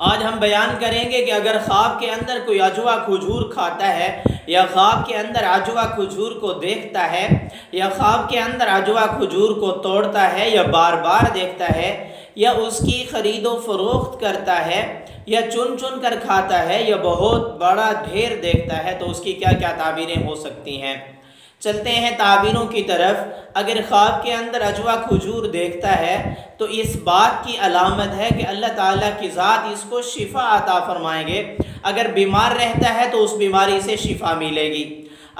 آج ہم بیان کریں گے کہ اگر خواب کے اندر کوئی عجوہ کھجور کھاتا ہے یا خواب کے اندر عجوہ کھجور کو دیکھتا ہے یا خواب کے اندر عجوہ کھجور کو توڑتا ہے یا بار بار دیکھتا ہے یا اس کی خرید و فروخت کرتا ہے یا چن چن کر کھاتا ہے یا بہت بڑا ڈھیر دیکھتا ہے تو اس کی کیا کیا تعبیریں ہو سکتی ہیں۔ چلتے ہیں تعبیروں کی طرف۔ اگر خواب کے اندر عجوہ کھجور دیکھتا ہے تو اس بات کی علامت ہے کہ اللہ تعالیٰ کی ذات اس کو شفا عطا فرمائیں گے۔ اگر بیمار رہتا ہے تو اس بیماری سے شفا ملے گی۔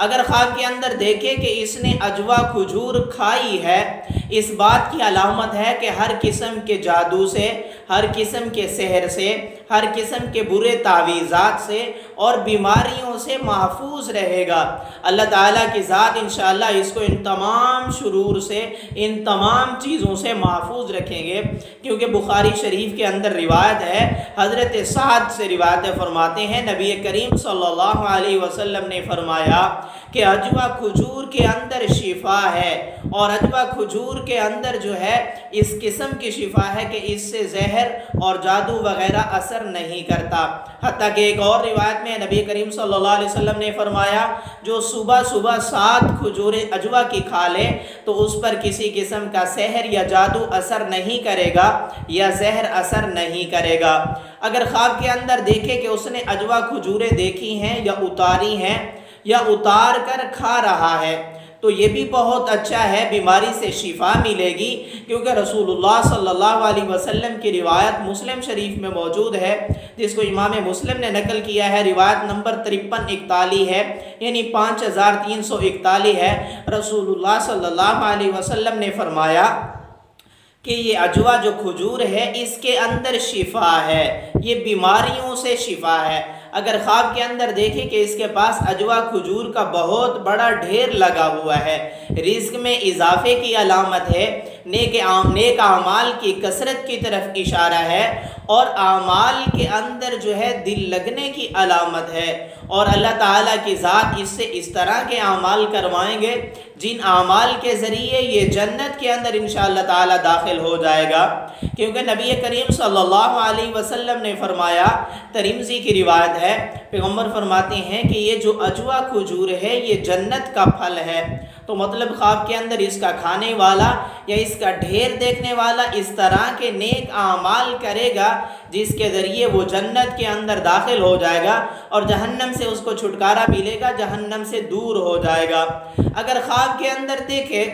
اگر خواب کے اندر دیکھے کہ اس نے عجوہ کھجور کھائی ہے، اس بات کی علامت ہے کہ ہر قسم کے جادو سے، ہر قسم کے سحر سے، ہر قسم کے برے تعویذات سے اور بیماریوں سے محفوظ رہے گا۔ اللہ تعالیٰ کی ذات انشاءاللہ اس کو ان تمام شرور سے، ان تمام چیزوں سے محفوظ رکھیں گے، کیونکہ بخاری شریف کے اندر روایت ہے، حضرت سعد سے روایت فرماتے ہیں نبی کریم صلی اللہ علیہ وسلم نے فرمایا کہ عجوہ کھجور کے اندر شفا ہے، اور عجوہ کھجور کے اندر جو ہے اس قسم کی شفا ہے کہ اس سے زہر اور جادو وغیرہ اثر نہیں کرتا۔ حتیٰ کہ ایک اور روایت میں نبی کریم صلی اللہ علیہ وسلم نے فرمایا جو صبح صبح 7 کھجوریں عجوہ کی کھا لے تو اس پر کسی قسم کا سحر یا جادو اثر نہیں کرے گا یا زہر اثر نہیں کرے گا۔ اگر خواب کے اندر دیکھے کہ اس نے عجوہ کھجوریں دیکھی ہیں یا اتاری ہیں یا اتار کر کھا رہا ہے تو یہ بھی بہت اچھا ہے، بیماری سے شفا ملے گی، کیونکہ رسول اللہ صلی اللہ علیہ وسلم کی روایت مسلم شریف میں موجود ہے، جس کو امام مسلم نے نقل کیا ہے، روایت نمبر 5341 ہے، یعنی 5341 ہے۔ رسول اللہ صلی اللہ علیہ وسلم نے فرمایا کہ یہ عجوہ جو کھجور ہے اس کے اندر شفا ہے، یہ بیماریوں سے شفا ہے۔ اگر خواب کے اندر دیکھیں کہ اس کے پاس عجوہ کھجور کا بہت بڑا ڈھیر لگا ہوا ہے، رزق میں اضافے کی علامت ہے، نیک اعمال کی کثرت کی طرف اشارہ ہے، اور اعمال کے اندر جو ہے دل لگنے کی علامت ہے، اور اللہ تعالیٰ کی ذات اس سے اس طرح کے اعمال کروائیں گے جن اعمال کے ذریعے یہ جنت کے اندر انشاءاللہ تعالیٰ داخل ہو جائے گا، کیونکہ نبی کریم صلی اللہ علیہ وسلم نے فرمایا، ترمذی کی روایت ہے، پیغمبر فرماتے ہیں کہ یہ جو عجوہ کھجور ہے یہ جنت کا پھل ہے۔ تو مطلب خواب کے اندر اس کا کھانے والا یا اس کا ڈھیر دیکھنے والا اس طرح کے نیک اعمال کرے گا جس کے ذریعے وہ جنت کے اندر داخل ہو جائے گا اور جہنم سے اس کو چھٹکارا ملے گا، جہنم سے دور ہو جائے گا۔ اگر خواب کے اندر دیکھے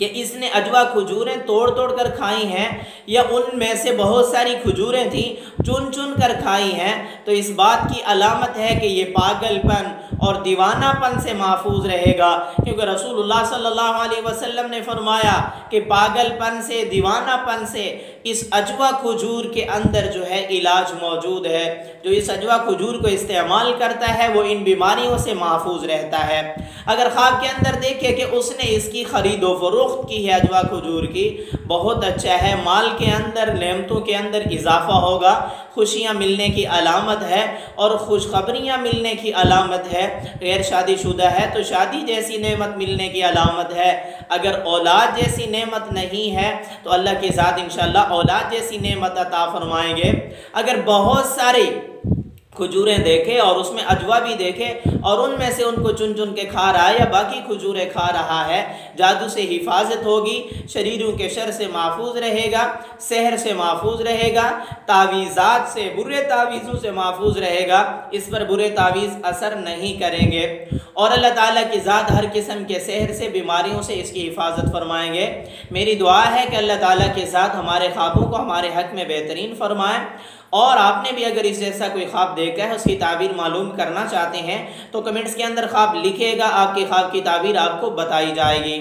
کہ اس نے عجوہ کھجوریں توڑ توڑ کر کھائی ہیں یا ان میں سے بہت ساری کھجوریں تھیں چن چن کر کھائی ہیں تو اس بات کی علامت ہے کہ یہ پاگل پن اور دیوانہ پن سے محفوظ رہے گا، کیونکہ رسول اللہ صلی اللہ علیہ وسلم نے فرمایا کہ پاگل پن سے، دیوانہ پن سے اس عجوہ کھجور کے اندر جو ہے علاج موجود ہے۔ جو اس عجوہ کھجور کو استعمال کرتا ہے وہ ان بیماریوں سے محفوظ رہتا ہے۔ اگر خواب کے اندر دیکھے کہ اس نے اس کی خرید و فروخت کی ہے عجوہ کھجور کی، بہت اچھا ہے، مال کے اندر، نعمتوں کے اندر اضافہ ہوگا، خوشیاں ملنے کی علامت ہے اور خوشخبریاں ملنے کی علامت ہے۔ غیر شادی شدہ ہے تو شادی جیسی نعمت ملنے کی علامت ہے۔ اگر اولاد جیسی نعمت نہیں ہے تو اللہ کی ذات انشاءاللہ اولاد جیسی نعمت عطا فرمائیں گے۔ اگر بہت ساری کھجوریں دیکھے اور اس میں عجوہ بھی دیکھے اور ان میں سے ان کو چن چن کے کھا رہا ہے یا باقی کھجوریں کھا رہا ہے، جادو سے حفاظت ہوگی، شریروں کے شر سے محفوظ رہے گا، سحر سے محفوظ رہے گا، تعویذات سے، برے تعویذوں سے محفوظ رہے گا، اس پر برے تعویذ اثر نہیں کریں گے، اور اللہ تعالیٰ کی ذات ہر قسم کے سحر سے، بیماریوں سے اس کی حفاظت فرمائیں گے۔ میری دعا ہے کہ اللہ تعالیٰ کی ذات ہمارے خوابوں کو ہمارے حق میں بہترین فرمائے، اور آپ نے بھی اگر اس جیسا کوئی خواب دیکھا ہے، اس کی تعبیر معلوم کرنا چاہتے ہیں تو کمنٹس کے اندر خواب لکھیے گا، آپ کے خواب کی تعبیر آپ کو بتائی جائے گی۔